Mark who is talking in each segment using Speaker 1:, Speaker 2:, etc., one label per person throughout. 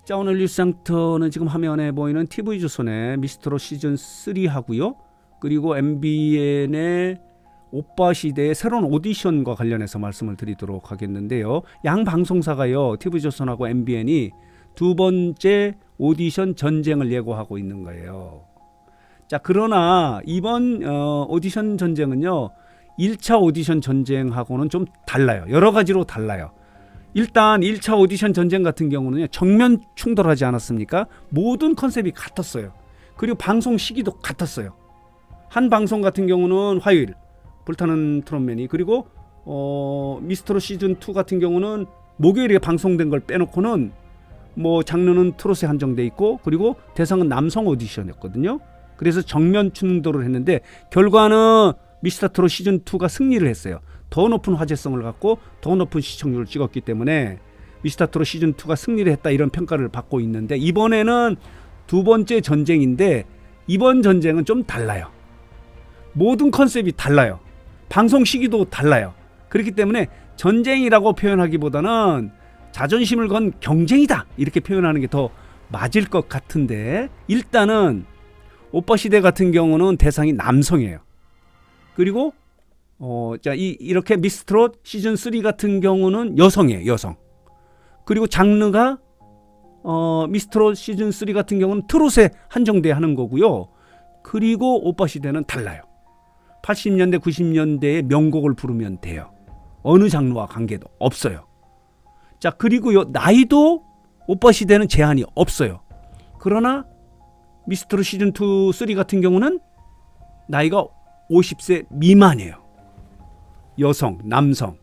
Speaker 1: 자, 오늘 뉴스센터는 지금 화면에 보이는 TV조선의 미스트롯 시즌 3 하고요. 그리고 MBN의 오빠시대의 새로운 오디션과 관련해서 말씀을 드리도록 하겠는데요. 양 방송사가요, TV조선하고 MBN이 두 번째 오디션 전쟁을 예고하고 있는 거예요. 자, 그러나 이번 오디션 전쟁은요, 1차 오디션 전쟁하고는 좀 달라요. 여러 가지로 달라요. 일단 1차 오디션 전쟁 같은 경우는 정면 충돌하지 않았습니까? 모든 컨셉이 같았어요. 그리고 방송 시기도 같았어요. 한 방송 같은 경우는 화요일 불타는 트롯맨이, 그리고 미스트롯 시즌 2 같은 경우는 목요일에 방송된 걸 빼놓고는 뭐 장르는 트롯에 한정돼 있고, 그리고 대상은 남성 오디션이었거든요. 그래서 정면 충돌을 했는데 결과는 미스터트롯 시즌 2가 승리를 했어요. 더 높은 화제성을 갖고 더 높은 시청률을 찍었기 때문에 미스터트롯 시즌 2가 승리를 했다, 이런 평가를 받고 있는데, 이번에는 두 번째 전쟁인데 이번 전쟁은 좀 달라요. 모든 컨셉이 달라요. 방송 시기도 달라요. 그렇기 때문에 전쟁이라고 표현하기보다는 자존심을 건 경쟁이다, 이렇게 표현하는 게 더 맞을 것 같은데, 일단은 오빠시대 같은 경우는 대상이 남성이에요. 그리고 이렇게 미스트롯 시즌 3 같은 경우는 여성이에요. 여성. 그리고 장르가 미스트롯 시즌 3 같은 경우는 트롯에 한정돼야 하는 거고요. 그리고 오빠시대는 달라요. 80년대 90년대의 명곡을 부르면 돼요. 어느 장르와 관계도 없어요. 자, 그리고 나이도 오빠시대는 제한이 없어요. 그러나 미스트롯 시즌 2, 3 같은 경우는 나이가 50세 미만이에요. 여성, 남성,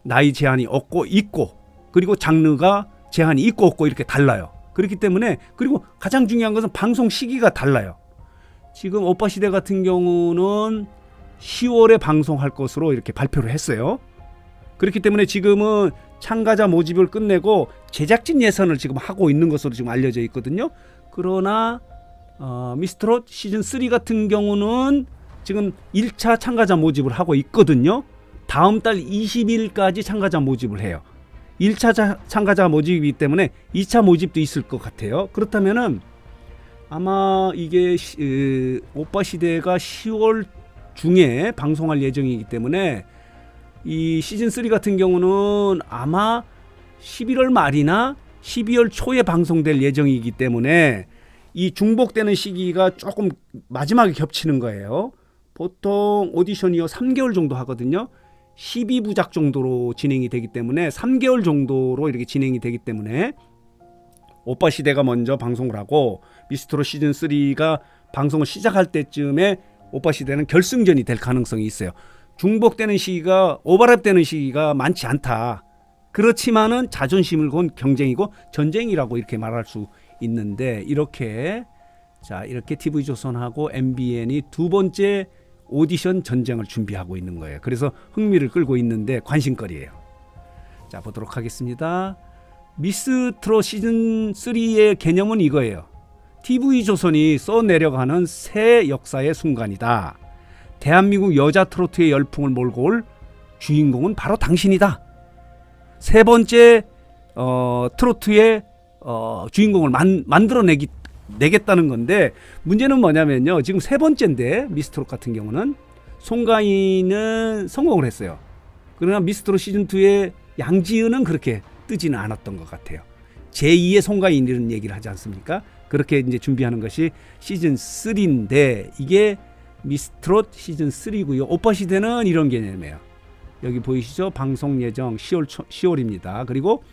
Speaker 1: 나이 제한이 없고 있고, 그리고 장르가 제한이 있고 없고 이렇게 달라요. 그렇기 때문에, 그리고 가장 중요한 것은 방송 시기가 달라요. 지금 오빠시대 같은 경우는 10월에 방송할 것으로 이렇게 발표를 했어요. 그렇기 때문에 지금은 참가자 모집을 끝내고 제작진 예산을 지금 하고 있는 것으로 지금 알려져 있거든요. 그러나 미스트롯 시즌 3 같은 경우는 지금 1차 참가자 모집을 하고 있거든요. 다음 달 20일까지 참가자 모집을 해요. 1차 참가자 모집이기 때문에 2차 모집도 있을 것 같아요. 그렇다면은 아마 이게 오빠시대가 10월 중에 방송할 예정이기 때문에 이 시즌 3 같은 경우는 아마 11월 말이나 12월 초에 방송될 예정이기 때문에 이 중복되는 시기가 조금 마지막에 겹치는 거예요. 보통 오디션이요 3개월 정도 하거든요. 12부작 정도로 진행이 되기 때문에 3개월 정도로 이렇게 진행이 되기 때문에 오빠시대가 먼저 방송을 하고 미스트롯 시즌 3가 방송을 시작할 때쯤에 오빠시대는 결승전이 될 가능성이 있어요. 중복되는 시기가, 오버랩되는 시기가 많지 않다. 그렇지만은 자존심을 건 경쟁이고 전쟁이라고 이렇게 말할 수 있는데, 이렇게 TV조선하고 MBN이 두 번째 오디션 전쟁을 준비하고 있는 거예요. 그래서 흥미를 끌고 있는데 관심거리예요. 자, 보도록 하겠습니다. 미스트롯 시즌 3의 개념은 이거예요. TV조선이 써내려가는 새 역사의 순간이다. 대한민국 여자 트로트의 열풍을 몰고 올 주인공은 바로 당신이다. 세 번째 트로트의 주인공을 만들어내겠다는 건데, 문제는 뭐냐면요, 지금 세 번째인데 미스트롯 같은 경우는 송가인은 성공을 했어요. 그러나 미스트롯 시즌2의 양지은은 그렇게 뜨지는 않았던 것 같아요. 제2의 송가인이라는 얘기를 하지 않습니까? 그렇게 이제 준비하는 것이 시즌 3인데, 이게 미스트롯 시즌 3고요. 오빠시대는 이런 개념이에요. 여기 보이시죠? 방송 예정 10월입니다. 그리고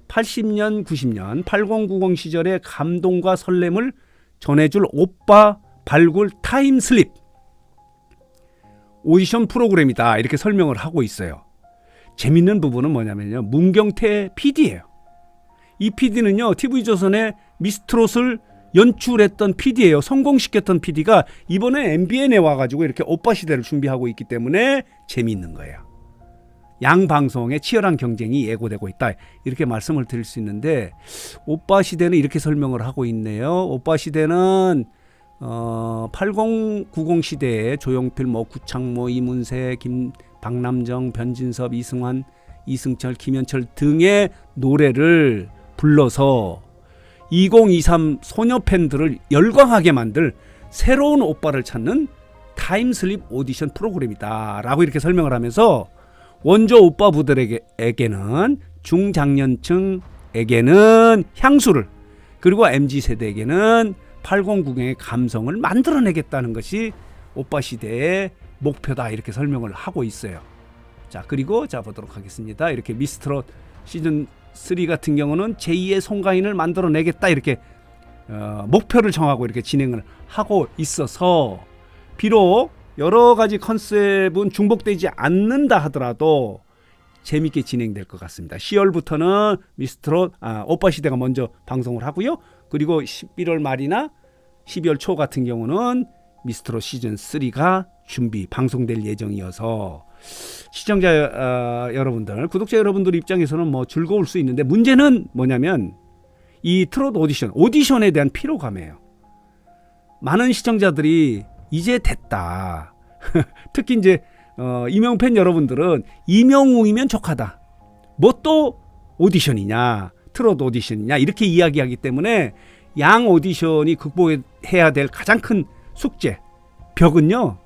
Speaker 1: 80년, 90년, 8090 시절의 감동과 설렘을 전해줄 오빠 발굴 타임슬립 오디션 프로그램이다, 이렇게 설명을 하고 있어요. 재밌는 부분은 뭐냐면요, 문경태 PD예요. 이 PD는요, TV조선의 미스트롯을 연출했던 PD예요. 성공시켰던 PD가 이번에 MBN에 와가지고 이렇게 오빠시대를 준비하고 있기 때문에 재미있는 거예요. 양 방송의 치열한 경쟁이 예고되고 있다, 이렇게 말씀을 드릴 수 있는데, 오빠시대는 이렇게 설명을 하고 있네요. 오빠시대는 8090 시대에 조용필, 구창모, 이문세, 박남정, 변진섭, 이승환, 이승철, 김현철 등의 노래를 불러서 2023 소녀 팬들을 열광하게 만들 새로운 오빠를 찾는 타임슬립 오디션 프로그램이다 라고 이렇게 설명을 하면서 원조 오빠부들에게는 중장년층에게는 향수를, 그리고 MZ세대에게는 8090의 감성을 만들어내겠다는 것이 오빠 시대의 목표다 이렇게 설명을 하고 있어요. 자, 그리고 보도록 하겠습니다. 이렇게 미스트롯 시즌 3 같은 경우는 제2의 송가인을 만들어내겠다 이렇게 목표를 정하고 이렇게 진행을 하고 있어서, 비록 여러 가지 컨셉은 중복되지 않는다 하더라도 재밌게 진행될 것 같습니다. 10월부터는 미스트롯 오빠 시대가 먼저 방송을 하고요. 그리고 11월 말이나 12월 초 같은 경우는 미스트롯 시즌 3가 준비 방송될 예정이어서 시청자 여러분들, 구독자 여러분들 입장에서는 뭐 즐거울 수 있는데, 문제는 뭐냐면 이 트롯 오디션에 대한 피로감이에요. 많은 시청자들이 이제 됐다. 특히 이제 이명팬 여러분들은 이명웅이면 족하다. 뭐 또 오디션이냐, 트롯 오디션이냐 이렇게 이야기하기 때문에 양 오디션이 극복해야 될 가장 큰 숙제, 벽은요,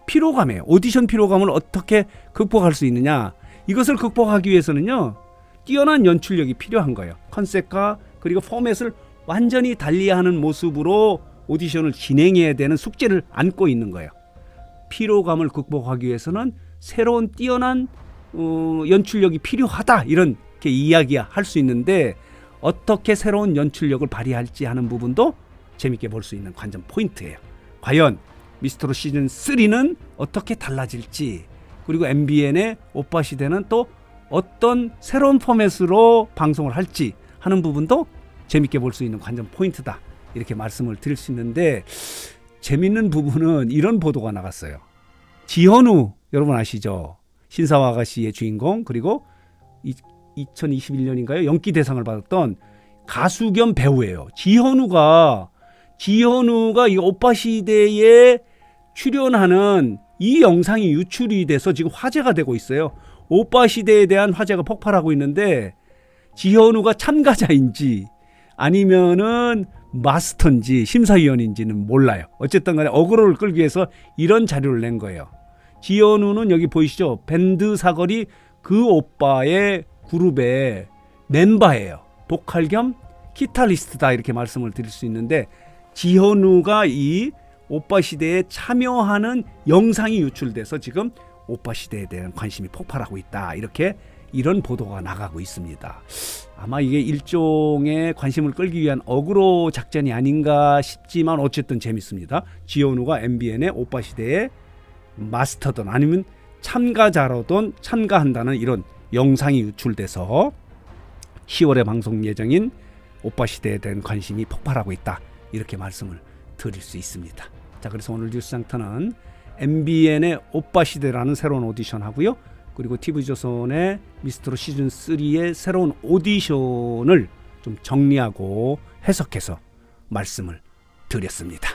Speaker 1: 피로감이에요. 오디션 피로감을 어떻게 극복할 수 있느냐. 이것을 극복하기 위해서는요, 뛰어난 연출력이 필요한 거예요. 컨셉과 그리고 포맷을 완전히 달리하는 모습으로 오디션을 진행해야 되는 숙제를 안고 있는 거예요. 피로감을 극복하기 위해서는 새로운 뛰어난 연출력이 필요하다, 이렇게 이야기할 수 있는데, 어떻게 새로운 연출력을 발휘할지 하는 부분도 재밌게 볼 수 있는 관전 포인트예요. 과연 미스트롯 시즌 3는 어떻게 달라질지, 그리고 MBN의 오빠 시대는 또 어떤 새로운 포맷으로 방송을 할지 하는 부분도 재밌게 볼 수 있는 관전 포인트다, 이렇게 말씀을 드릴 수 있는데, 재밌는 부분은 이런 보도가 나갔어요. 지현우 여러분 아시죠? 신사와 아가씨의 주인공, 그리고 2021년인가요? 연기대상을 받았던 가수 겸 배우예요. 지현우가 이 오빠 시대에 출연하는 이 영상이 유출이 돼서 지금 화제가 되고 있어요. 오빠 시대에 대한 화제가 폭발하고 있는데, 지현우가 참가자인지 아니면은 마스터인지 심사위원인지는 몰라요. 어쨌든 간에 어그로를 끌기 위해서 이런 자료를 낸 거예요. 지현우는 여기 보이시죠? 밴드 사거리 그 오빠의 그룹의 멤버예요. 보컬 겸 기타리스트다, 이렇게 말씀을 드릴 수 있는데, 지현우가 이 오빠 시대에 참여하는 영상이 유출돼서 지금 오빠 시대에 대한 관심이 폭발하고 있다, 이런 보도가 나가고 있습니다. 아마 이게 일종의 관심을 끌기 위한 어그로 작전이 아닌가 싶지만 어쨌든 재밌습니다. 지현우가 MBN의 오빠 시대에 마스터든 아니면 참가자로든 참가한다는 이런 영상이 유출돼서 10월에 방송 예정인 오빠 시대에 대한 관심이 폭발하고 있다, 이렇게 말씀을 드릴 수 있습니다. 자, 그래서 오늘 뉴스장터는 MBN의 오빠 시대라는 새로운 오디션 하고요. 그리고 TV조선의 미스트롯 시즌 3의 새로운 오디션을 좀 정리하고 해석해서 말씀을 드렸습니다.